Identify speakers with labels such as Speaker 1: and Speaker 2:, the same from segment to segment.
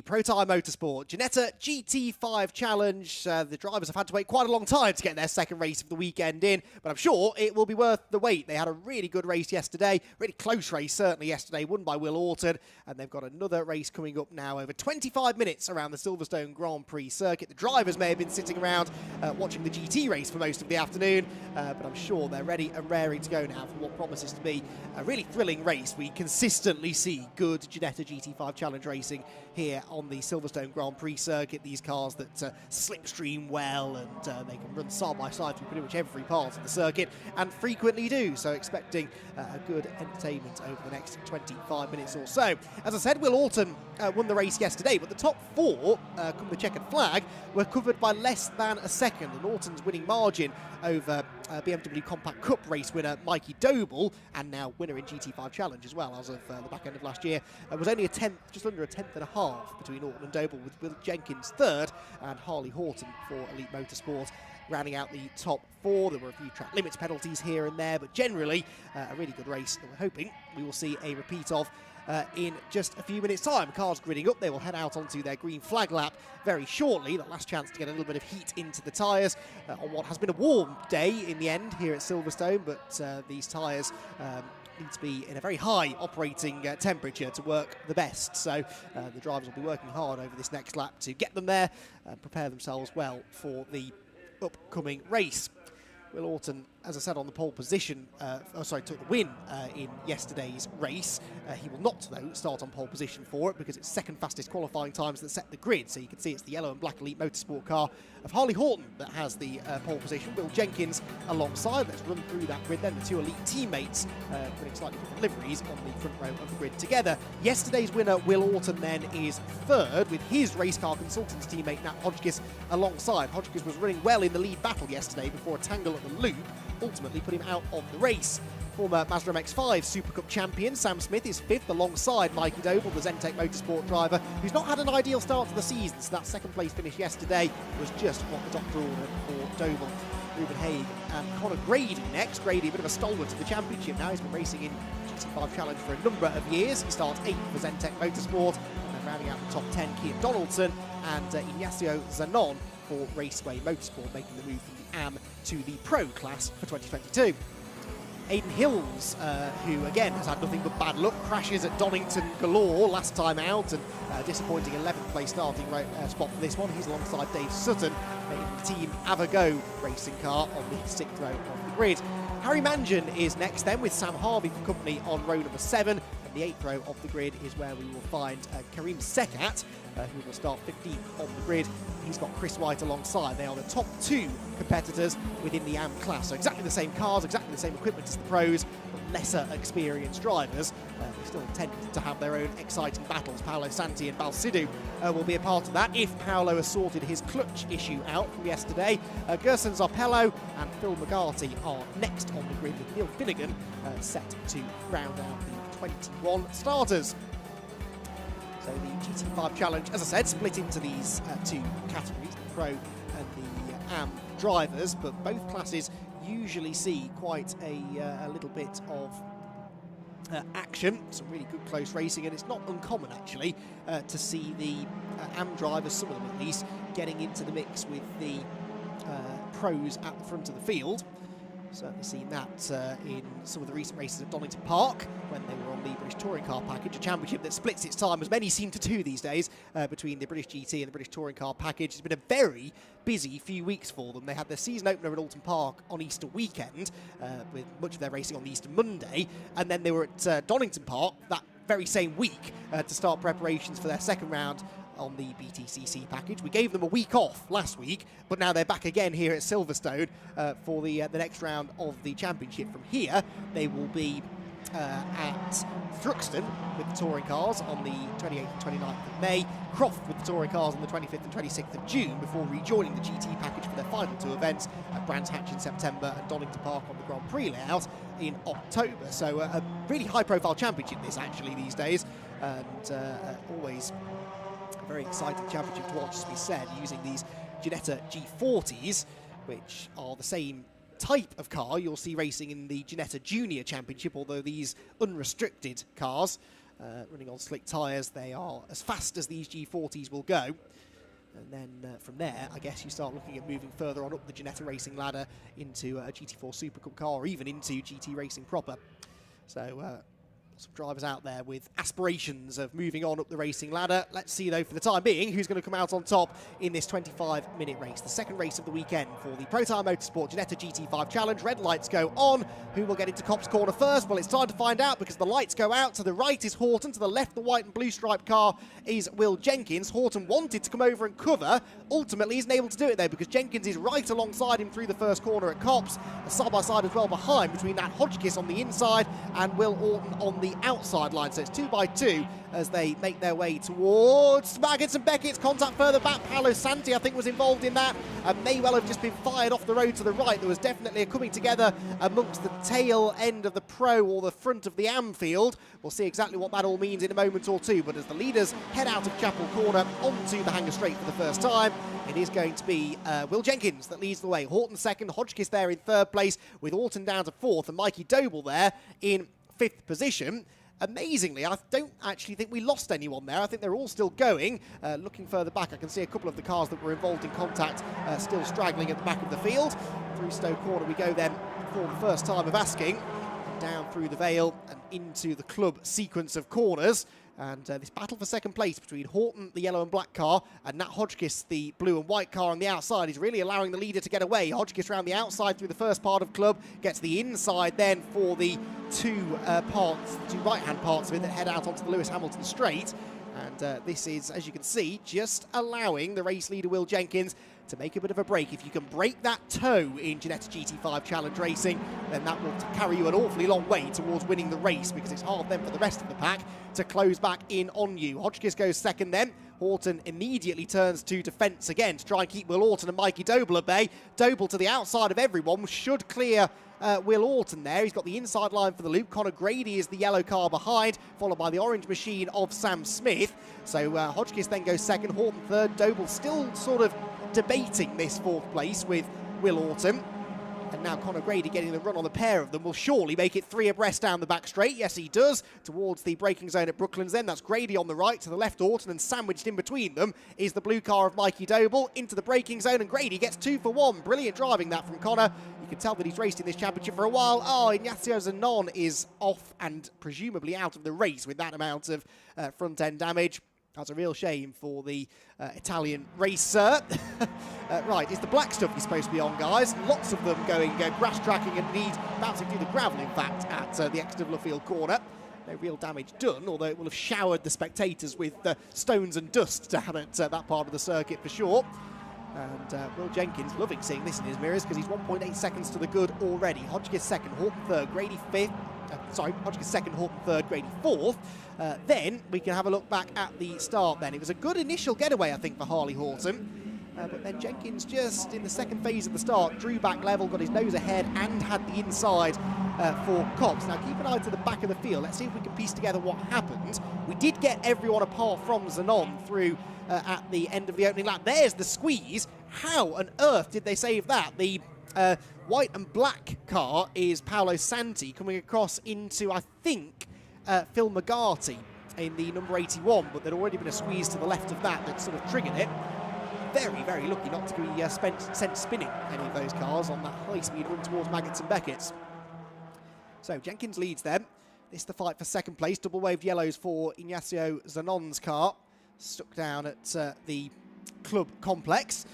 Speaker 1: the Protyre Motorsport Ginetta GT5 Challenge. The drivers have had to wait quite a long time to get their second race of the weekend in, but I'm sure it will be worth the wait. They had a really good race yesterday, really close race certainly yesterday, won by Will Orton, and they've got another race coming up now over 25 minutes around the Silverstone Grand Prix circuit. The drivers may have been sitting around watching the GT race for most of the afternoon, but I'm sure they're ready and raring to go now for what promises to be a really thrilling race. We consistently see good Ginetta GT5 Challenge racing here on the Silverstone Grand Prix circuit. These cars that slipstream well, and they can run side by side through pretty much every part of the circuit, and frequently do. So expecting a good entertainment over the next 25 minutes or so. As I said, Will Orton won the race yesterday, but the top four, come the checkered flag, were covered by less than a second. And Orton's winning margin over BMW Compact Cup race winner Mikey Doble, and now winner in GT5 Challenge as well as of the back end of last year, was only a tenth, just under a tenth and a half between Orton and Doble, with Will Jenkins third and Harley Horton for Elite Motorsport rounding out the top four. There were a few track limits penalties here and there, but generally a really good race that we're hoping we will see a repeat of in just a few minutes' time. Cars gridding up, they will head out onto their green flag lap very shortly. The last chance to get a little bit of heat into the tyres on what has been a warm day in the end here at Silverstone, but these tyres need to be in a very high operating temperature to work the best. So the drivers will be working hard over this next lap to get them there and prepare themselves well for the upcoming race. Will Orton, as I said, on the pole position, took the win in yesterday's race. He will not, though, start on pole position for it because it's second fastest qualifying times that set the grid. So you can see it's the yellow and black Elite Motorsport car of Harley Horton that has the pole position. Will Jenkins alongside. Let's run through that grid then. The two elite teammates putting slightly different liveries on the front row of the grid together. Yesterday's winner, Will Orton, then is third with his race car consultants teammate Nat Hodgkiss alongside. Hodgkiss was running well in the lead battle yesterday before a tangle at the loop ultimately put him out of the race. Former Mazda MX-5 Super Cup champion Sam Smith is fifth alongside Mikey Doble, the Zentek Motorsport driver, who's not had an ideal start to the season, so that second place finish yesterday was just what the doctor ordered for Doble. Ruben Haig and Conor Grady next. Grady, a bit of a stalwart of the championship now. He's been racing in GT5 Challenge for a number of years. He starts 8th for Zentek Motorsport, and then rounding out the top 10, Kian Donaldson and Ignacio Zanon for Raceway Motorsport, making the move from the AM to the Pro class for 2022. Aidan Hills, who again has had nothing but bad luck, crashes at Donington galore last time out, and disappointing 11th place starting spot for this one. He's alongside Dave Sutton, making the Team Avago racing car on the 6th row of the grid. Harry Mangan is next then, with Sam Harvey for company on row number 7. And the 8th row of the grid is where we will find Karim Sekat, who will start 15th on the grid. He's got Chris White alongside. They are the top two competitors within the AM class. So exactly the same cars, exactly the same equipment as the pros, but lesser experienced drivers. They still tend to have their own exciting battles. Paolo Santi and Balsidu will be a part of that if Paolo has sorted his clutch issue out from yesterday. Gerson Zarpello and Phil McGarty are next on the grid, with Neil Finnegan set to round out the 21 starters. So the GT5 Challenge, as I said, split into these two categories, the Pro and the AM drivers, but both classes usually see quite a little bit of action, some really good close racing, and it's not uncommon actually to see the AM drivers, some of them at least, getting into the mix with the pros at the front of the field. Certainly seen that in some of the recent races at Donington Park when they were on the British Touring Car Package, a championship that splits its time, as many seem to do these days, between the British GT and the British Touring Car Package. It's been a very busy few weeks for them. They had their season opener at Alton Park on Easter weekend, with much of their racing on the Easter Monday, and then they were at Donington Park that very same week to start preparations for their second round on the BTCC package. We gave them a week off last week, but now they're back again here at Silverstone for the next round of the championship. From here, they will be at Thruxton with the touring cars on the 28th and 29th of May, Croft with the touring cars on the 25th and 26th of June, before rejoining the GT package for their final two events at Brands Hatch in September and Donington Park on the Grand Prix layout in October. So a really high-profile championship this actually these days, and always a very exciting championship to watch, as we said, using these Ginetta G40s, which are the same type of car you'll see racing in the Ginetta Junior Championship, although these unrestricted cars running on slick tyres. They are as fast as these G40s will go. And then from there, I guess you start looking at moving further on up the Ginetta racing ladder into a GT4 Super Cup car, or even into GT racing proper. So lots of drivers out there with aspirations of moving on up the racing ladder. Let's see, though, for the time being, who's going to come out on top in this 25-minute race. The second race of the weekend for the Protyre Motorsport Ginetta GT5 Challenge. Red lights go on. Who will get into Copse Corner first? Well, it's time to find out, because the lights go out. To the right is Horton. To the left, the white and blue striped car is Will Jenkins. Horton wanted to come over and cover. Ultimately, isn't able to do it, though, because Jenkins is right alongside him through the first corner at Copse. Side-by-side as well behind, between Nat Hodgkiss on the inside and Will Orton on the outside line. So it's 2 by 2 as they make their way towards Maggots and Beckett's. Contact further back. Paolo Santi, I think, was involved in that, and may well have just been fired off the road to the right. There was definitely a coming together amongst the tail end of the Pro or the front of the Am field. We'll see exactly what that all means in a moment or two, but as the leaders head out of Chapel Corner onto the Hanger Straight for the first time, it is going to be Will Jenkins that leads the way. Horton second, Hodgkiss there in third place, with Orton down to fourth, and Mikey Doble there in fifth position. Amazingly, I don't actually think we lost anyone there. I think they're all still going. Looking further back, I can see a couple of the cars that were involved in contact still straggling at the back of the field. Through Stowe Corner we go then for the first time of asking. Down through the Vale and into the club sequence of corners. And this battle for second place between Horton, the yellow and black car, and Nat Hodgkiss, the blue and white car on the outside, is really allowing the leader to get away. Hodgkiss around the outside through the first part of club, gets the inside then for the two right-hand parts of it that head out onto the Lewis Hamilton straight. And this is, as you can see, just allowing the race leader Will Jenkins to make a bit of a break. If you can break that toe in Ginetta GT5 Challenge Racing, then that will carry you an awfully long way towards winning the race, because it's hard then for the rest of the pack to close back in on you. Hodgkiss goes second then. Horton immediately turns to defence again to try and keep Will Orton and Mikey Doble at bay. Doble to the outside of everyone should clear Will Orton there. He's got the inside line for the loop. Connor Grady is the yellow car behind, followed by the orange machine of Sam Smith. So Hodgkiss then goes second, Horton third. Doble still sort of debating this fourth place with Will Orton. And now Connor Grady getting the run on the pair of them will surely make it three abreast down the back straight. Yes, he does. Towards the braking zone at Brooklands then. That's Grady on the right. To the left, Orton, and sandwiched in between them is the blue car of Mikey Doble. Into the braking zone, and Grady gets 2 for 1. Brilliant driving that from Connor. You can tell that he's raced in this championship for a while. Oh, Ignacio Zanon is off and presumably out of the race with that amount of front-end damage. That's a real shame for the Italian racer. Right, it's the black stuff you're supposed to be on, guys. Lots of them going grass tracking and indeed bouncing through the gravel, in fact, at the Exeter Field corner. No real damage done, although it will have showered the spectators with stones and dust down at that part of the circuit for sure. And Will Jenkins loving seeing this in his mirrors, because he's 1.8 seconds to the good already. Hodgkiss second, Horton third, Grady fifth. Hodgkiss second, Horton third, Grady fourth. Then we can have a look back at the start then. It was a good initial getaway, I think, for Harley Horton. But then Jenkins just in the second phase of the start drew back level, got his nose ahead and had the inside for Copse. Now keep an eye to the back of the field. Let's see if we can piece together what happened. We did get everyone apart from Zanon through at the end of the opening lap. There's the squeeze. How on earth did they save that? The white and black car is Paolo Santi coming across into, I think, Phil McGarty in the number 81, but there'd already been a squeeze to the left of that sort of triggered it. Very, very lucky not to be sent spinning any of those cars on that high-speed run towards Maggots and Beckett's. So Jenkins leads them. This is the fight for second place. Double-waved yellows for Ignacio Zanon's car. Stuck down at the club complex.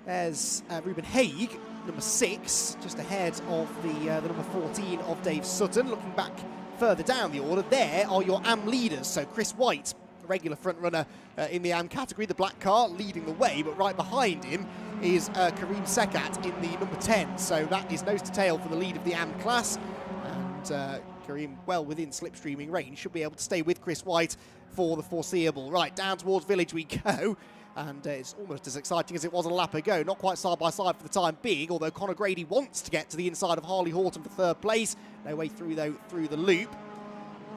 Speaker 1: There's Ruben Haig, number 6, just ahead of the number 14 of Dave Sutton. Looking back further down the order, there are your AM leaders. So Chris White, a regular front runner in the AM category, the black car leading the way, but right behind him is Kareem Sekat in the number 10. So that is nose to tail for the lead of the AM class. And Kareem, well within slipstreaming range, should be able to stay with Chris White for the foreseeable. Right, down towards Village we go. And it's almost as exciting as it was a lap ago. Not quite side by side for the time being, although Connor Grady wants to get to the inside of Harley Horton for third place. No way through, though, through the loop.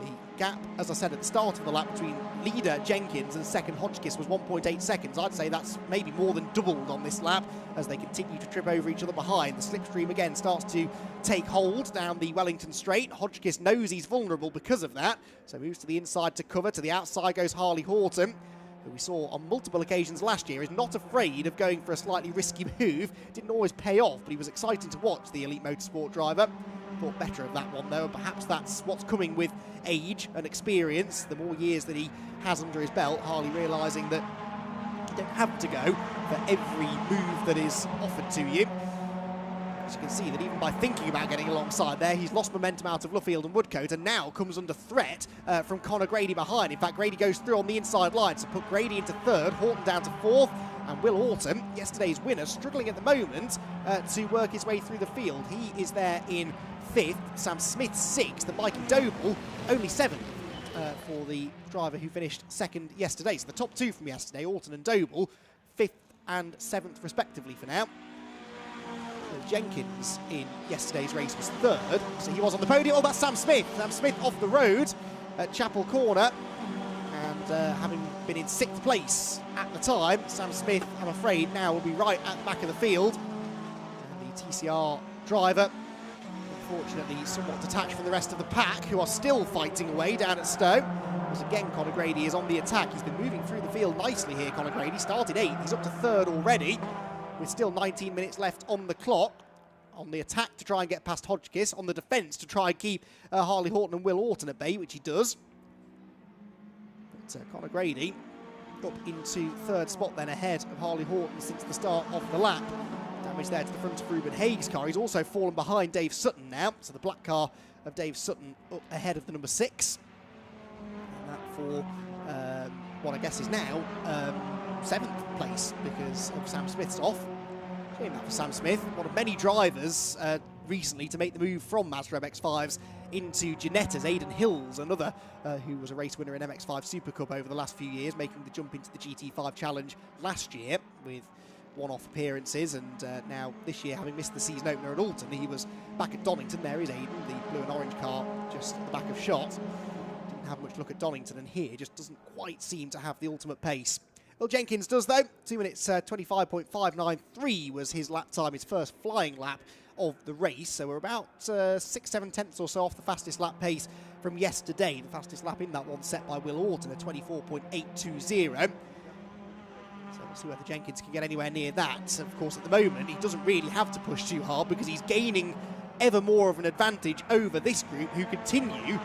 Speaker 1: The gap, as I said at the start of the lap, between leader Jenkins and second Hotchkiss was 1.8 seconds. I'd say that's maybe more than doubled on this lap as they continue to trip over each other behind. The slipstream again starts to take hold down the Wellington straight. Hotchkiss knows he's vulnerable because of that, so moves to the inside to cover. To the outside goes Harley Horton, who we saw on multiple occasions last year is not afraid of going for a slightly risky move. Didn't always pay off, but he was exciting to watch, the elite motorsport driver. Thought better of that one though, and perhaps that's what's coming with age and experience. The more years that he has under his belt, Harley realising that you don't have to go for every move that is offered to you. As you can see that even by thinking about getting alongside there, he's lost momentum out of Luffield and Woodcote and now comes under threat from Conor Grady behind. In fact, Grady goes through on the inside line to put Grady into third, Horton down to fourth, and Will Autumn, yesterday's winner, struggling at the moment to work his way through the field. He is there in fifth, Sam Smith sixth, and Mikey Doble only seventh for the driver who finished second yesterday. So the top two from yesterday, Autumn and Doble, fifth and seventh respectively for now. Jenkins in yesterday's race was third, so he was on the podium. Oh, that's Sam Smith. Sam Smith off the road at Chapel Corner, and having been in sixth place at the time, Sam Smith, I'm afraid, now will be right at the back of the field. And the TCR driver, unfortunately, somewhat detached from the rest of the pack, who are still fighting away down at Stowe. As again, Conor Grady is on the attack. He's been moving through the field nicely here, Conor Grady. Started 8th, he's up to 3rd already, with still 19 minutes left on the clock. On the attack to try and get past Hotchkiss, on the defence to try and keep Harley Horton and Will Autumn at bay, which he does. But Conor Grady up into 3rd spot then, ahead of Harley Horton since the start of the lap. Damage there to the front of Ruben Haig's car. He's also fallen behind Dave Sutton now, so the black car of Dave Sutton up ahead of the number 6. And that for what I guess is now 7th place, because of Sam Smith's off. Shame that for Sam Smith, one of many drivers recently to make the move from Mazda MX-5s into Ginetta's. Aidan Hills, another who was a race winner in MX-5 Super Cup over the last few years, making the jump into the GT5 Challenge last year with one-off appearances, and now this year, having missed the season opener at Alton, he was back at Donington. There is Aidan, the blue and orange car just at the back of shot. Didn't have much look at Donington, and here just doesn't quite seem to have the ultimate pace. Will Jenkins does though. 2 minutes 25.593 was his lap time, his first flying lap of the race. So we're about 6-7 tenths or so off the fastest lap pace from yesterday. The fastest lap in that one set by Will Autumn at 24.820. So we'll see whether Jenkins can get anywhere near that. Of course, at the moment, he doesn't really have to push too hard because he's gaining ever more of an advantage over this group, who continue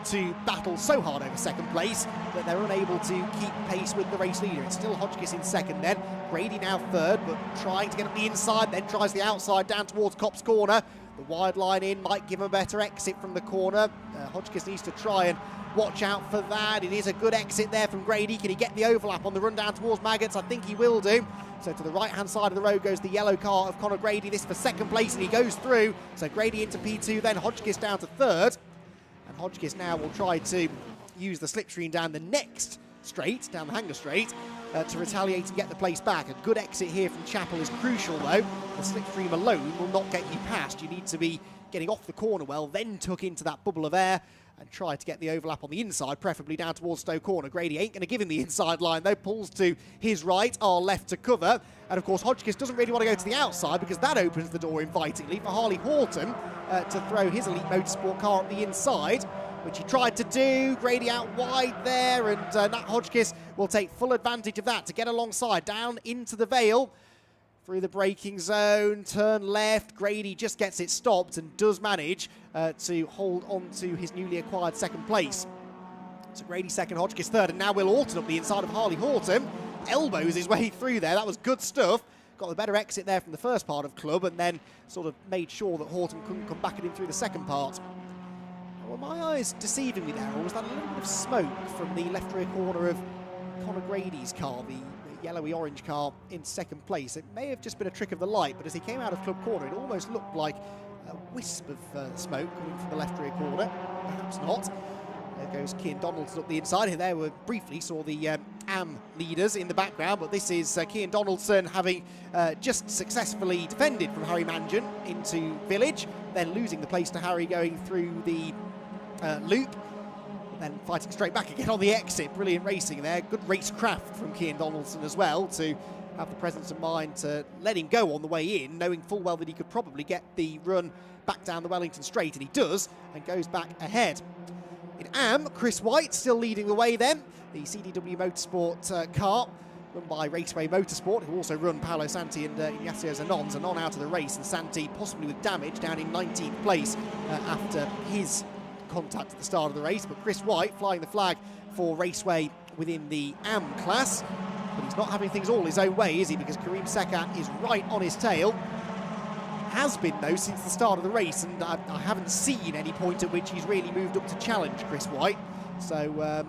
Speaker 1: to battle so hard over second place that they're unable to keep pace with the race leader. It's still Hotchkiss in second then, Grady now third, but trying to get up the inside, then tries the outside down towards Copse Corner. The wide line in might give him a better exit from the corner. Hotchkiss needs to try and watch out for that. It is a good exit there from Grady. Can he get the overlap on the run down towards Maggots? I think he will do. So to the right-hand side of the road goes the yellow car of Conor Grady. This for second place, and he goes through. So Grady into P2, then Hotchkiss down to third. And Hotchkiss now will try to use the slipstream down the next straight, down the Hanger straight, to retaliate and get the place back. A good exit here from Chapel is crucial, though. The slipstream alone will not get you past. You need to be getting off the corner well, then tuck into that bubble of air and try to get the overlap on the inside, preferably down towards Stowe Corner. Grady ain't going to give him the inside line, though. Pulls to his right, our left to cover. And, of course, Hotchkiss doesn't really want to go to the outside because that opens the door invitingly for Harley Horton to throw his elite motorsport car up the inside, which he tried to do. Grady out wide there, and Nat Hotchkiss will take full advantage of that to get alongside, down into the Vale. Through the braking zone, turn left. Grady just gets it stopped and does manage to hold on to his newly acquired second place. So Grady second, Hotchkiss third, and now Will Autumn up the inside of Harley Horton. Elbows his way through there. That was good stuff. Got the better exit there from the first part of Club, and then sort of made sure that Horton couldn't come back at him through the second part. Were my eyes deceiving me there, or was that a little bit of smoke from the left rear corner of Conor Grady's car, the yellowy orange car in second place? It may have just been a trick of the light, but as he came out of Club Corner, it almost looked like a wisp of smoke coming from the left rear corner. Perhaps not. There goes Cian Donaldson up the inside. Here there we briefly saw the AM leaders in the background, but this is Cian Donaldson having just successfully defended from Harry Mangan into Village, then losing the place to Harry going through the loop. Then fighting straight back again on the exit. Brilliant racing there. Good racecraft from Cian Donaldson as well to have the presence of mind to let him go on the way in, knowing full well that he could probably get the run back down the Wellington Straight, and he does, and goes back ahead. In AM, Chris White still leading the way then. The CDW Motorsport car, run by Raceway Motorsport, who also run Paolo Santi and Ignacio Zanon out of the race, and Santi possibly with damage down in 19th place after his contact at the start of the race. But Chris White flying the flag for Raceway within the AM class. But he's not having things all his own way, is he? Because Karim Sekat is right on his tail. Has been, though, since the start of the race, and I haven't seen any point at which he's really moved up to challenge Chris White. So, I'm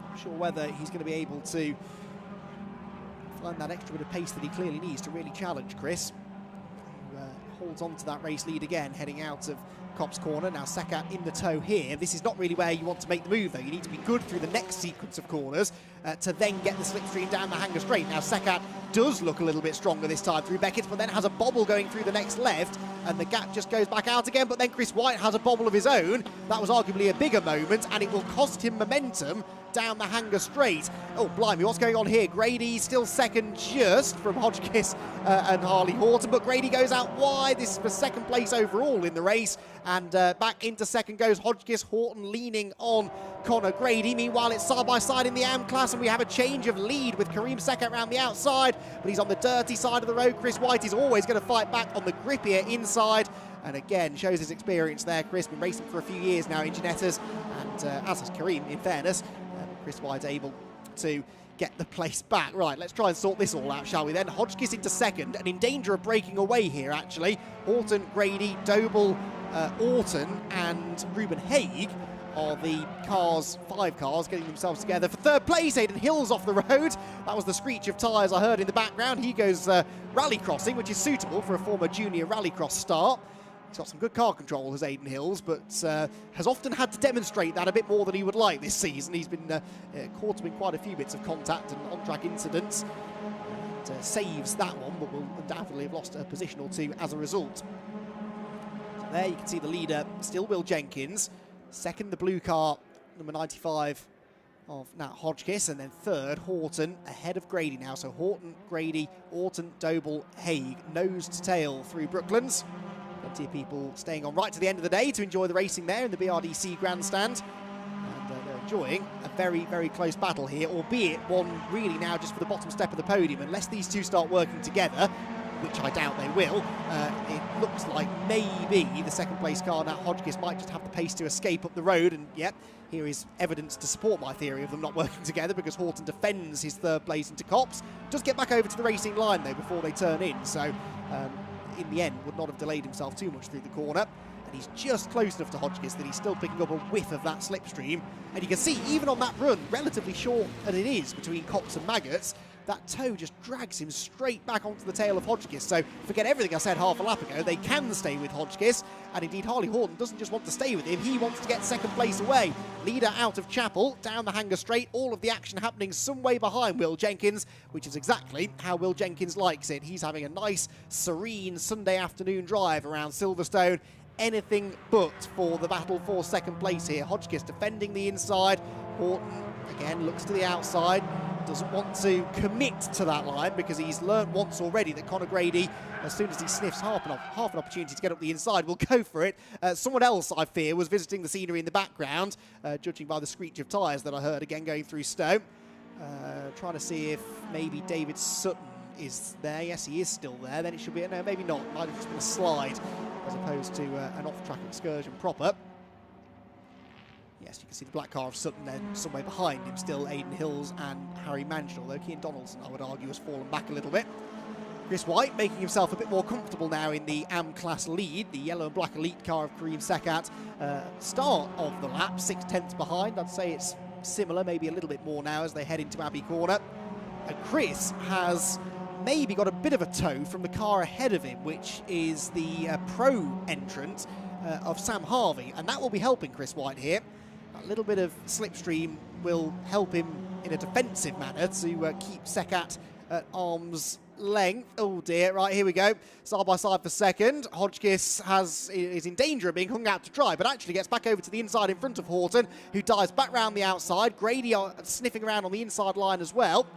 Speaker 1: not sure whether he's going to be able to find that extra bit of pace that he clearly needs to really challenge Chris, who holds on to that race lead again, heading out of Copse Corner. Now Sekat in the tow here. This is not really where you want to make the move, though. You need to be good through the next sequence of corners to then get the slipstream down the Hanger Straight. Now Sekat does look a little bit stronger this time through Beckett's, but then has a bobble going through the next left, and the gap just goes back out again. But then Chris White has a bobble of his own. That was arguably a bigger moment, and it will cost him momentum down the Hanger Straight. Oh, blimey, what's going on here? Grady still second just from Hodgkiss and Harley Horton, but Grady goes out wide. This is for second place overall in the race, and back into second goes Hodgkiss. Horton leaning on Conor Grady. Meanwhile, it's side by side in the AM class, and we have a change of lead with Karim Sekat around the outside, but he's on the dirty side of the road. Chris White is always going to fight back on the grippier inside, and again shows his experience there. Chris been racing for a few years now in Ginettas, and as has Karim, in fairness. Chris White able to get the place back. Right, let's try and sort this all out, shall we then? Hodgkiss into second, and in danger of breaking away here, actually. Horton, Grady, Doble, Orton and Ruben Haig are the cars, 5 cars, getting themselves together for third place. Aidan Hill's off the road. That was the screech of tyres I heard in the background. He goes rallycrossing, which is suitable for a former junior rallycross start. He's got some good car control, has Aidan Hills, but has often had to demonstrate that a bit more than he would like this season. He's been caught up in quite a few bits of contact and on-track incidents. And, saves that one, but will undoubtedly have lost a position or two as a result. So there you can see the leader, still Will Jenkins. Second, the blue car, number 95 of Nat Hodgkiss, and then third, Horton, ahead of Grady now. So Horton, Grady, Orton, Doble, Haig, nose to tail through Brooklands. Plenty of people staying on right to the end of the day to enjoy the racing there in the BRDC grandstand. And they're enjoying a very, very close battle here, albeit one really now just for the bottom step of the podium. Unless these two start working together, which I doubt they will, it looks like maybe the second place car, Nat Hodgkiss, might just have the pace to escape up the road. And yep, here is evidence to support my theory of them not working together, because Horton defends his third place into Copse. Does get back over to the racing line though before they turn in, so in the end would not have delayed himself too much through the corner. And he's just close enough to Hodgkiss that he's still picking up a whiff of that slipstream. And you can see, even on that run, relatively short as it is between Copse and Maggots, that toe just drags him straight back onto the tail of Hodgkiss. So forget everything I said half a lap ago. They can stay with Hodgkiss, and indeed Harley Horton doesn't just want to stay with him, he wants to get second place away. Leader out of Chapel, down the Hanger Straight, all of the action happening some way behind Will Jenkins, which is exactly how Will Jenkins likes it. He's having a nice, serene Sunday afternoon drive around Silverstone. Anything but for the battle for second place here. Hodgkiss defending the inside. Horton, again, looks to the outside. Doesn't want to commit to that line because he's learnt once already that Conor Grady, as soon as he sniffs half an opportunity to get up the inside, will go for it. Someone else, I fear, was visiting the scenery in the background, judging by the screech of tyres that I heard again going through Stowe. Trying to see if maybe David Sutton is there. Yes, he is still there. Then it should be, no, maybe not. Might have just been a slide as opposed to an off-track excursion proper. Yes, you can see the black car of Sutton then somewhere behind him, still Aidan Hills and Harry Mansell, although Cian Donaldson, I would argue, has fallen back a little bit. Chris White making himself a bit more comfortable now in the AM class lead, the yellow and black elite car of Karim Sekat. Start of the lap, 6/10 behind. I'd say it's similar, maybe a little bit more now as they head into Abbey Corner. And Chris has maybe got a bit of a tow from the car ahead of him, which is the pro entrant of Sam Harvey, and that will be helping Chris White here. A little bit of slipstream will help him in a defensive manner to keep Sekat at arm's length. Oh dear, right, here we go. Side by side for second. Hodgkiss is in danger of being hung out to dry, but actually gets back over to the inside in front of Horton, who dives back round the outside. Grady sniffing around on the inside line as well.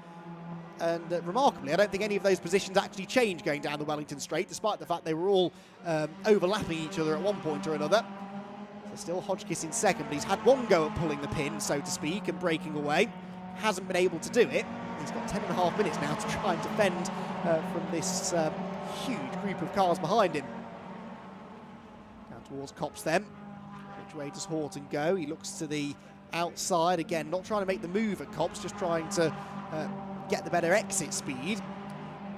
Speaker 1: And remarkably, I don't think any of those positions actually changed going down the Wellington Straight, despite the fact they were all overlapping each other at one point or another. So still Hodgkiss in second, but he's had one go at pulling the pin, so to speak, and breaking away. Hasn't been able to do it. He's got 10.5 minutes now to try and defend from this huge group of cars behind him. Down towards Copse then. Which way does Horton go? He looks to the outside again, not trying to make the move at Copse, just trying to get the better exit speed.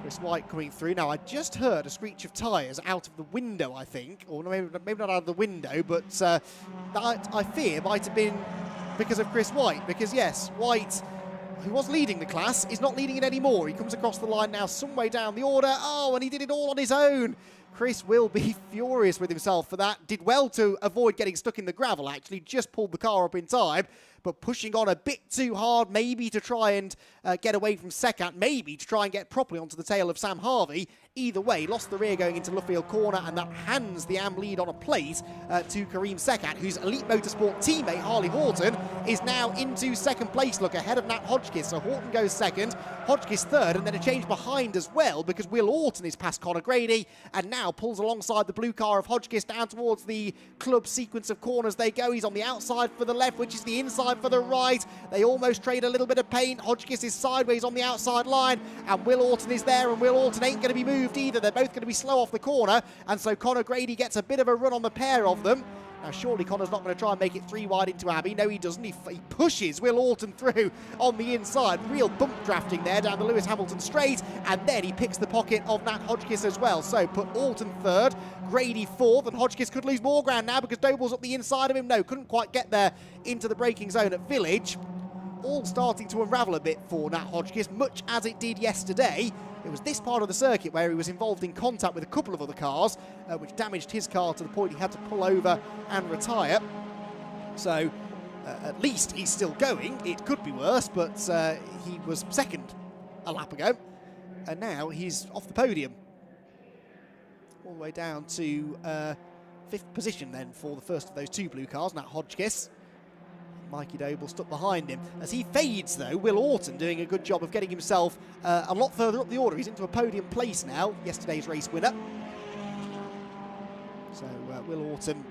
Speaker 1: Chris White coming through. Now, I just heard a screech of tyres out of the window, I think. Or maybe not out of the window, but that, I fear, might have been because of Chris White. Because, yes, White, who was leading the class, is not leading it anymore. He comes across the line now some way down the order. Oh, and he did it all on his own. Chris will be furious with himself for that. Did well to avoid getting stuck in the gravel, actually. Just pulled the car up in time. But pushing on a bit too hard, maybe to try and get away from Sekat, maybe to try and get properly onto the tail of Sam Harvey. Either way, lost the rear going into Luffield corner, and that hands the AM lead on a plate to Karim Sekat, whose Elite Motorsport teammate, Harley Horton, is now into second place, look, ahead of Nat Hodgkiss. So Horton goes second, Hodgkiss third, and then a change behind as well, because Will Orton is past Conor Grady, and now pulls alongside the blue car of Hodgkiss down towards the club sequence of corners they go. He's on the outside for the left, which is the inside for the right. They almost trade a little bit of paint. Hodgkiss is sideways on the outside line, and Will Orton is there, and Will Orton ain't going to be moved either. They're both going to be slow off the corner, and so Conor Grady gets a bit of a run on the pair of them. Now, surely Conor's not going to try and make it 3 wide into Abbey. No, he doesn't. He pushes Will Orton through on the inside. Real bump drafting there down the Lewis Hamilton straight, and then he picks the pocket of Nat Hodgkiss as well. So put Orton third, Grady fourth, and Hodgkiss could lose more ground now because Doble's up the inside of him. No, couldn't quite get there into the braking zone at Village. All starting to unravel a bit for Nat Hodgkiss, much as it did yesterday. It was this part of the circuit where he was involved in contact with a couple of other cars, which damaged his car to the point he had to pull over and retire. So, at least he's still going. It could be worse, but he was second a lap ago, and now he's off the podium. All the way down to 5th position then for the first of those 2 blue cars, Nat Hodgkiss. Mikey Doble stuck behind him. As he fades, though, Will Orton doing a good job of getting himself a lot further up the order. He's into a podium place now, yesterday's race winner. So Will Orton,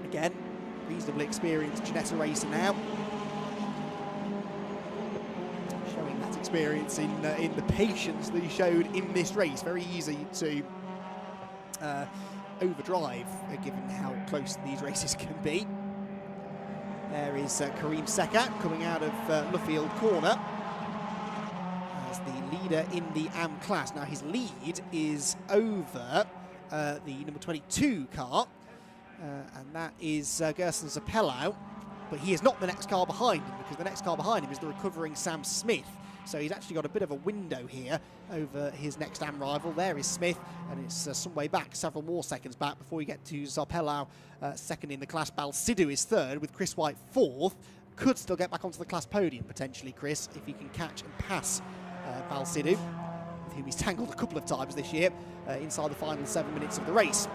Speaker 1: again, reasonably experienced Ginetta racer now. Showing that experience in the patience that he showed in this race. Very easy to overdrive, given how close these races can be. There is Karim Sekat coming out of Luffield corner as the leader in the AM class. Now his lead is over the number 22 car, and that is Gerson Zapello, but he is not the next car behind him, because the next car behind him is the recovering Sam Smith. So he's actually got a bit of a window here over his next AM rival. There is Smith, and it's some way back, several more seconds back before you get to Zarpellau second in the class. Balsidou is third, with Chris White fourth. Could still get back onto the class podium, potentially, Chris, if he can catch and pass Balsidou, with whom he's tangled a couple of times this year, inside the final 7 minutes of the race.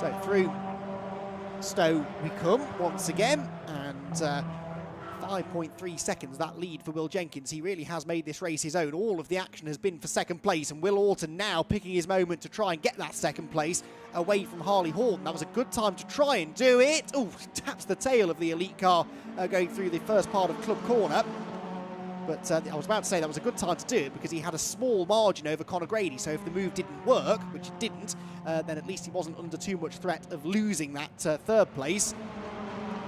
Speaker 1: So through Stowe we come once again, and 5.3 seconds, that lead for Will Jenkins. He really has made this race his own. All of the action has been for second place, and Will Orton now picking his moment to try and get that second place away from Harley Horton. That was a good time to try and do it. Oh, taps the tail of the elite car going through the first part of Club Corner. But I was about to say that was a good time to do it because he had a small margin over Conor Grady. So if the move didn't work, which it didn't, then at least he wasn't under too much threat of losing that third place.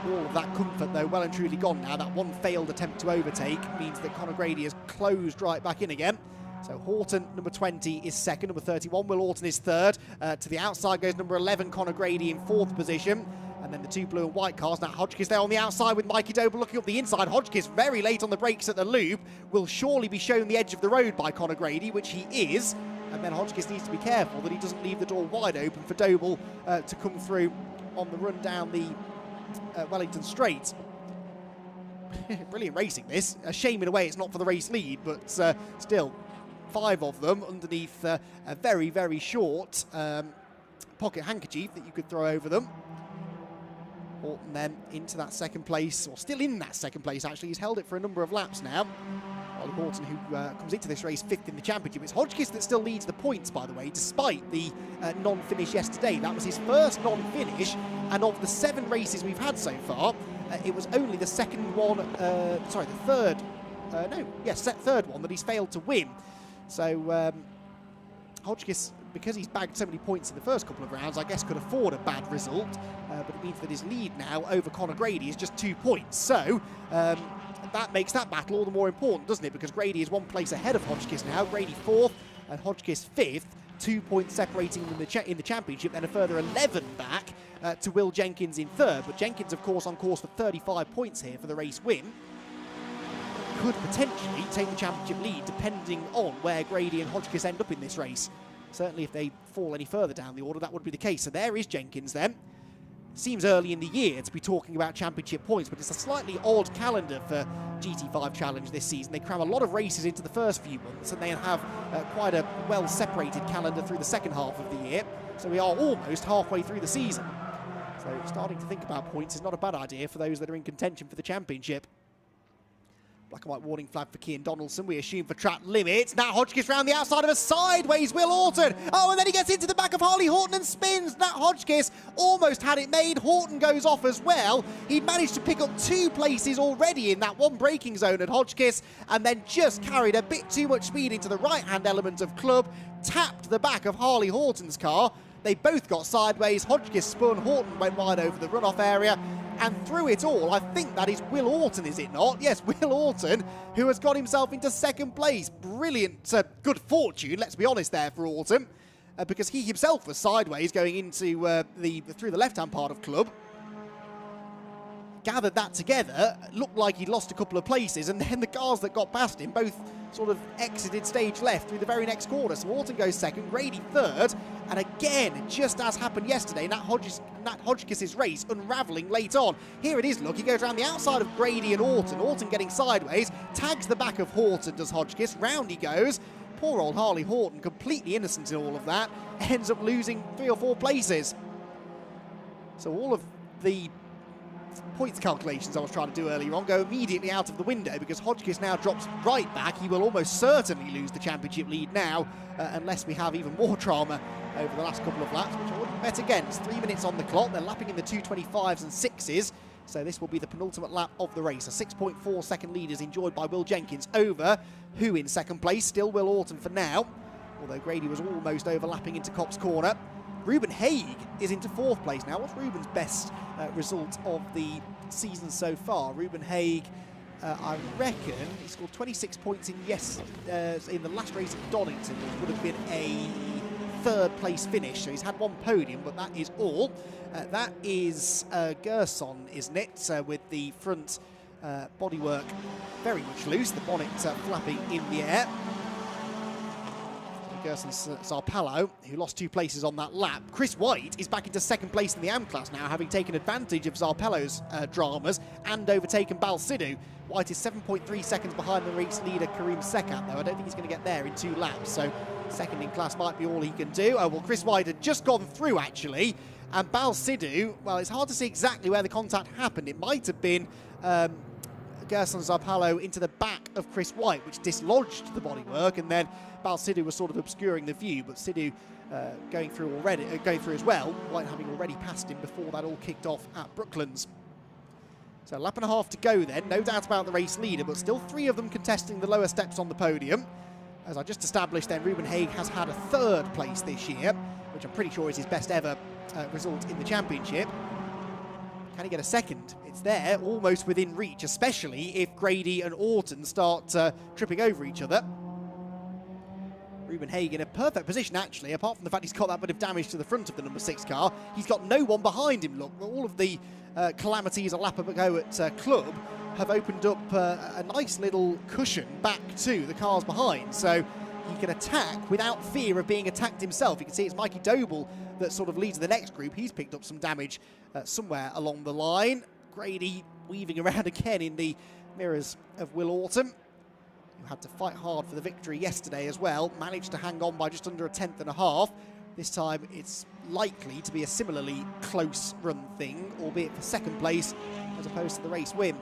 Speaker 1: All of that comfort, though, well and truly gone now. That one failed attempt to overtake means that Conor Grady has closed right back in again. So Horton, number 20, is second. Number 31, Will Orton, is third. To the outside goes number 11, Conor Grady, in fourth position. And then the 2 blue and white cars. Now Hodgkiss there on the outside with Mikey Doble looking up the inside. Hodgkiss very late on the brakes at the loop. Will surely be shown the edge of the road by Conor Grady, which he is. And then Hodgkiss needs to be careful that he doesn't leave the door wide open for Doble to come through on the run down the Wellington Straight. Brilliant racing this. A shame in a way it's not for the race lead, but still, 5 of them underneath a very, very short pocket handkerchief that you could throw over them. Horton then into that second place, or still in that second place actually. He's held it for a number of laps now. Ollie Horton, who comes into this race 5th in the championship. It's Hodgkiss that still leads the points, by the way, despite the non-finish yesterday. That was his first non-finish, and of the 7 races we've had so far, it was only the second one, sorry, the third, third one that he's failed to win. So Hodgkiss, because he's bagged so many points in the first couple of rounds, I guess could afford a bad result, but it means that his lead now over Conor Grady is just 2 points. So that makes that battle all the more important, doesn't it? Because Grady is 1 place ahead of Hodgkiss now. Grady 4th and Hodgkiss 5th. 2 points separating them in the championship, then a further 11 back to Will Jenkins in 3rd. But Jenkins, of course, on course for 35 points here for the race win. Could potentially take the championship lead depending on where Grady and Hodgkiss end up in this race. Certainly if they fall any further down the order, that would be the case. So there is Jenkins then. Seems early in the year to be talking about championship points, but it's a slightly odd calendar for GT5 Challenge this season. They cram a lot of races into the first few months, and they have quite a well-separated calendar through the second half of the year. So we are almost halfway through the season. So starting to think about points is not a bad idea for those that are in contention for the championship. Black and white warning flag for Cian Donaldson, we assume for track limits. Now Hodgkiss round the outside of a sideways Will Horton. Oh, and then he gets into the back of Harley Horton and spins. Nat Hodgkiss almost had it made. Horton goes off as well. He'd managed to pick up 2 places already in that one braking zone at Hodgkiss, and then just carried a bit too much speed into the right-hand element of club, tapped the back of Harley Horton's car. They both got sideways. Hodgkiss spun. Horton went wide over the runoff area. And through it all, I think that is Will Horton, is it not? Yes, Will Horton, who has got himself into 2nd place. Brilliant, good fortune, let's be honest there for Horton, because he himself was sideways going into through the left-hand part of club. Gathered that together, looked like he'd lost a couple of places, and then the cars that got past him both sort of exited stage left through the very next corner. So Horton goes 2nd, Grady 3rd, and again, just as happened yesterday, Nat Hodgkiss's race unravelling late on. Here it is, look, he goes around the outside of Grady and Horton. Horton getting sideways, tags the back of Horton, does Hodgkiss, round he goes. Poor old Harley Horton, completely innocent in all of that, ends up losing 3 or 4 places. So all of the points calculations I was trying to do earlier on go immediately out of the window, because Hodgkiss now drops right back. He will almost certainly lose the championship lead now, unless we have even more drama over the last couple of laps, which I wouldn't bet against. 3 minutes on the clock. They're lapping in the 2:25s and 6s, so this will be the penultimate lap of the race. A 6.4 second lead is enjoyed by Will Jenkins over who in 2nd place? Still Will Horton for now, although Grady was almost overlapping into Copse Corner. Ruben Haig is into 4th place now. What's Ruben's best result of the season so far? Ruben Haig, I reckon, he scored 26 points in the last race at Donington, which would have been a 3rd place finish. So he's had 1 podium, but that is all. That is Gerson, isn't it? With the front bodywork very much loose, the bonnet flapping in the air. Gerson Zarpallo, who lost 2 places on that lap. Chris White is back into 2nd place in the AM class now, having taken advantage of Zarpallo's dramas and overtaken Balsidou. White is 7.3 seconds behind the race leader Karim Sekat, though I don't think he's going to get there in 2 laps, so 2nd in class might be all he can do. Oh, well, Chris White had just gone through, actually, and Balsidou, well, it's hard to see exactly where the contact happened. It might have been Gerson Zarpallo into the back of Chris White, which dislodged the bodywork, and then Balsidou was sort of obscuring the view, but Sidou going through as well, White having already passed him before that all kicked off at Brooklands. So a lap and a half to go then, no doubt about the race leader, but still 3 of them contesting the lower steps on the podium. As I just established then, Ruben Haig has had a 3rd place this year, which I'm pretty sure is his best ever result in the championship. Can he get a 2nd? It's there, almost within reach, especially if Grady and Horton start tripping over each other. Ruben Haig in a perfect position, actually, apart from the fact he's got that bit of damage to the front of the number 6 car. He's got no one behind him, look. All of the calamities a lap ago at Club have opened up a nice little cushion back to the cars behind, so he can attack without fear of being attacked himself. You can see it's Mikey Doble that sort of leads the next group. He's picked up some damage somewhere along the line. Grady weaving around again in the mirrors of Will Horton. who had to fight hard for the victory yesterday as well, managed to hang on by just under a tenth and a half. This time it's likely to be a similarly close run thing, albeit for second place as opposed to the race win.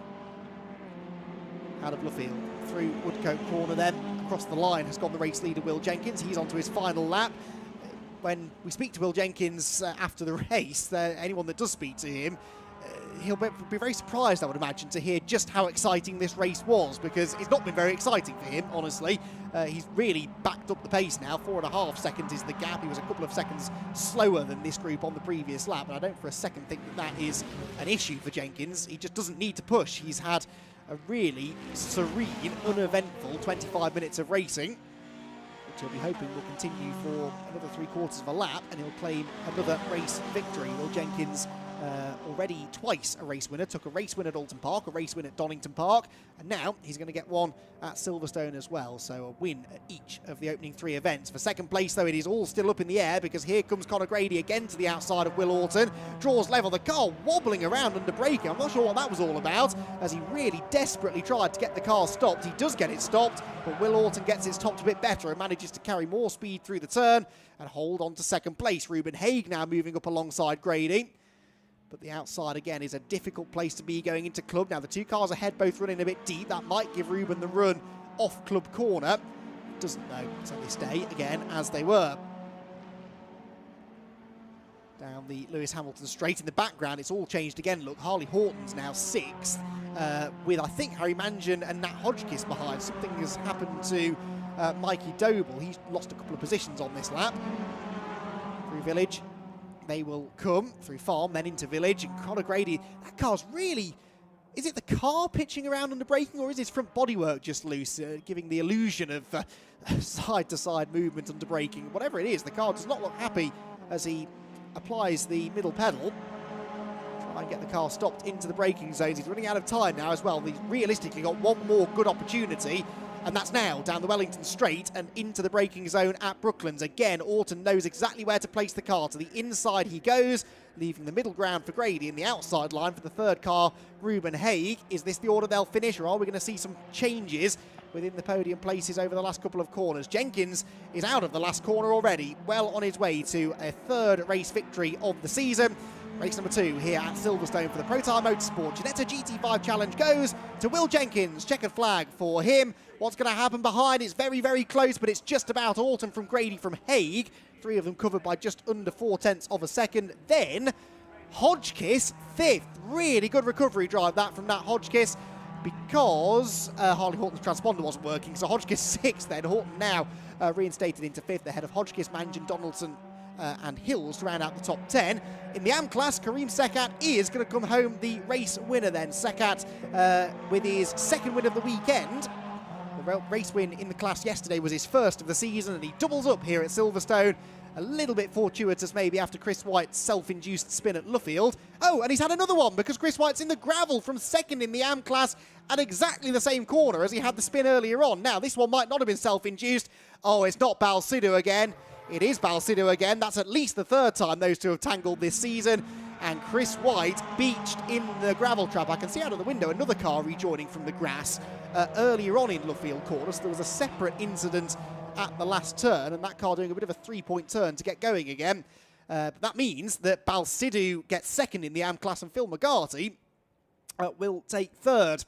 Speaker 1: Out of Luffield, through Woodcote Corner then, across the line has gone the race leader Will Jenkins. He's onto his final lap. When we speak to Will Jenkins after the race, anyone that does speak to him, he'll be very surprised, I would imagine, to hear just how exciting this race was, because it's not been very exciting for him, honestly. He's really backed up the pace now. 4.5 seconds is the gap. He was a couple of seconds slower than this group on the previous lap, and I don't for a second think that that is an issue for Jenkins. He just doesn't need to push. He's had a really serene, uneventful 25 minutes of racing, which he'll be hoping will continue for another 3/4 of a lap, and he'll claim another race victory. Will Jenkins, already twice a race winner, took a race win at Alton Park, a race win at Donington Park, and now he's going to get one at Silverstone as well, so a win at each of the opening 3 events. For second place, though, it is all still up in the air, because here comes Conor Grady again to the outside of Will Orton, draws level, the car wobbling around under braking. I'm not sure what that was all about, as he really desperately tried to get the car stopped. He does get it stopped, but Will Orton gets it stopped a bit better and manages to carry more speed through the turn and hold on to second place. Ruben Haig now moving up alongside Grady. But the outside, again, is a difficult place to be going into Club. Now, the 2 cars ahead both running a bit deep. That might give Ruben the run off Club Corner. Doesn't know, so they stay, again, as they were. Down the Lewis Hamilton straight. In the background, it's all changed again. Look, Harley Horton's now 6th, with, I think, Harry Mangian and Nat Hodgkiss behind. Something has happened to Mikey Doble. He's lost a couple of positions on this lap. Through Village. They will come through Farm, then into Village, and Conor Grady, that car's really... Is it the car pitching around under braking, or is his front bodywork just loose, giving the illusion of side-to-side movement under braking? Whatever it is, the car does not look happy as he applies the middle pedal. Try and get the car stopped into the braking zones. He's running out of time now as well. He's realistically got one more good opportunity, and that's now down the Wellington Straight and into the braking zone at Brooklands. Again, Orton knows exactly where to place the car. To the inside he goes, leaving the middle ground for Grady, and the outside line for the 3rd car, Ruben Haig. Is this the order they'll finish, or are we going to see some changes within the podium places over the last couple of corners? Jenkins is out of the last corner already, well on his way to a 3rd race victory of the season. Race number 2 here at Silverstone for the Protyre Motorsport Ginetta GT5 Challenge goes to Will Jenkins. Checkered flag for him. What's going to happen behind? It's very, very close, but it's just about Orton from Grady from Haig. 3 of them covered by just under 0.4 of a second. Then Hodgkiss 5th. Really good recovery drive that from Nat Hodgkiss, because Harley Horton's transponder wasn't working. So Hodgkiss 6th then. Horton now reinstated into 5th ahead of Hodgkiss, Mangian, Donaldson and Hills to round out the top 10. In the AM class, Karim Sekat is going to come home the race winner then. Sekat with his 2nd win of the weekend. The race win in the class yesterday was his 1st of the season, and he doubles up here at Silverstone. A little bit fortuitous maybe after Chris White's self-induced spin at Luffield. Oh, and he's had another one because Chris White's in the gravel from 2nd in the AM class at exactly the same corner as he had the spin earlier on. Now, this one might not have been self-induced. Oh, it's not Balsidou again. It is Balsidou again. That's at least the 3rd time those two have tangled this season. And Chris White beached in the gravel trap. I can see out of the window another car rejoining from the grass earlier on in Luffield Corner. So there was a separate incident at the last turn, and that car doing a bit of a 3-point turn to get going again. But that means that Balsidou gets 2nd in the AM class, and Phil McGarty will take 3rd.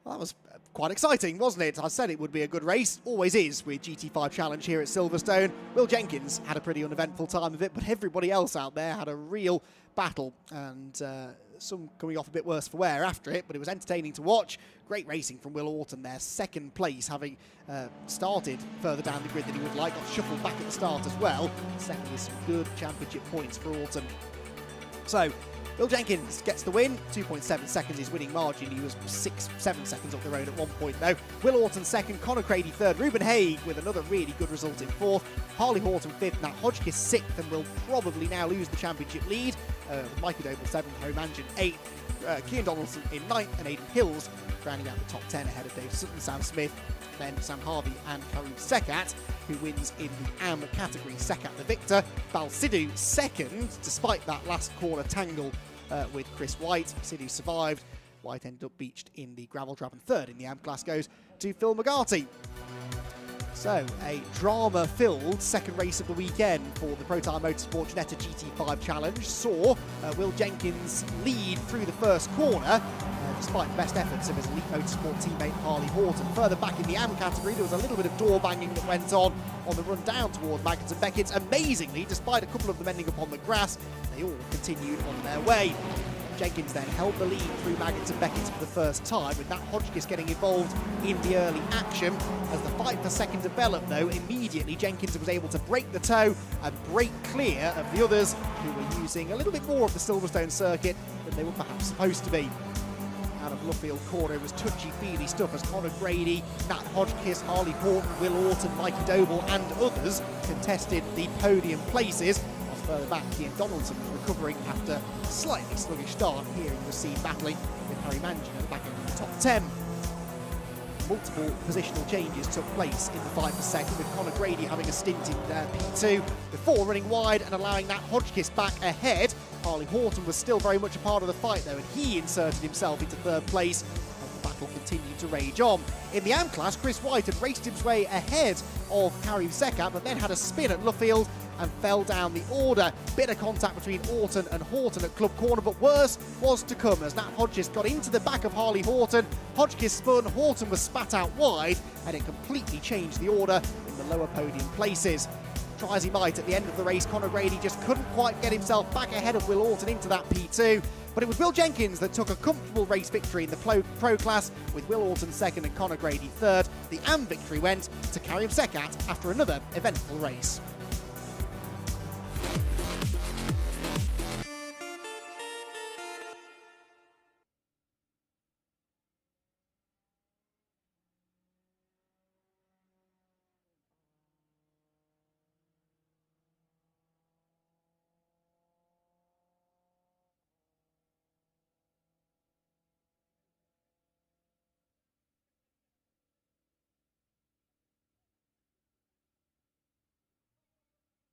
Speaker 1: Well, that was quite exciting, wasn't it? I said it would be a good race. Always is with GT5 Challenge here at Silverstone. Will Jenkins had a pretty uneventful time of it, but everybody else out there had a real battle, and some coming off a bit worse for wear after it, but it was entertaining to watch. Great racing from Will Orton there, 2nd place, having started further down the grid than he would like. Got shuffled back at the start as well. 2nd with some good championship points for Orton. So, Will Jenkins gets the win. 2.7 seconds his winning margin. He was 6-7 seconds up the road at one point though. Will Orton 2nd, Conor Grady 3rd, Ruben Haig with another really good result in 4th, Harley Horton 5th, Nat Hodgkiss 6th, and will probably now lose the championship lead. With Mikey Doble 7th, Harry Mangian 8th, Cian Donaldson in 9th, and Aidan Hills rounding out the top 10 ahead of Dave Sutton, Sam Smith, then Sam Harvey and Karim Sekat, who wins in the AM category. Sekat the victor. Balsidou 2nd, despite that last corner tangle with Chris White. Sidhu survived. White ended up beached in the gravel trap, and 3rd in the AM class goes to Phil McGarty. So, a drama-filled second race of the weekend for the Protyre Motorsport Ginetta GT5 Challenge saw Will Jenkins lead through the first corner, despite the best efforts of his Elite Motorsport teammate Harley Horton. Further back in the AM category, there was a little bit of door banging that went on the run down toward Maggins and Beckett's. Amazingly, despite a couple of them ending up on the grass, they all continued on their way. Jenkins then held the lead through Maggins and Beckett's for the first time, with Nat Hodgkiss getting involved in the early action. As the fight for second developed, though, immediately Jenkins was able to break the toe and break clear of the others, who were using a little bit more of the Silverstone circuit than they were perhaps supposed to be. Out of Luffield corner, it was touchy-feely stuff as Conor Grady, Nat Hodgkiss, Harley Horton, Will Orton, Mikey Doble and others contested the podium places. Further back, Ian Donaldson was recovering after a slightly sluggish start. Here he was seen battling with Harry Mangian at the back end of the top 10. Multiple positional changes took place in the fight for second, with Conor Grady having a stint in P2 before running wide and allowing Nat Hodgkiss back ahead. Harley Horton was still very much a part of the fight though, and he inserted himself into third place. The battle continued to rage on. In the AM class, Chris White had raced his way ahead of Karim Sekat, but then had a spin at Luffield and fell down the order. Bit of contact between Orton and Horton at club corner, but worse was to come as Nat Hodgkiss got into the back of Harley Horton. Hodgkiss spun, Horton was spat out wide, and it completely changed the order in the lower podium places. Try as he might at the end of the race, Conor Grady just couldn't quite get himself back ahead of Will Orton into that P2. But it was Will Jenkins that took a comfortable race victory in the pro class, with Will Orton second and Conor Grady third. The AM victory went to Karim Sekat after another eventful race.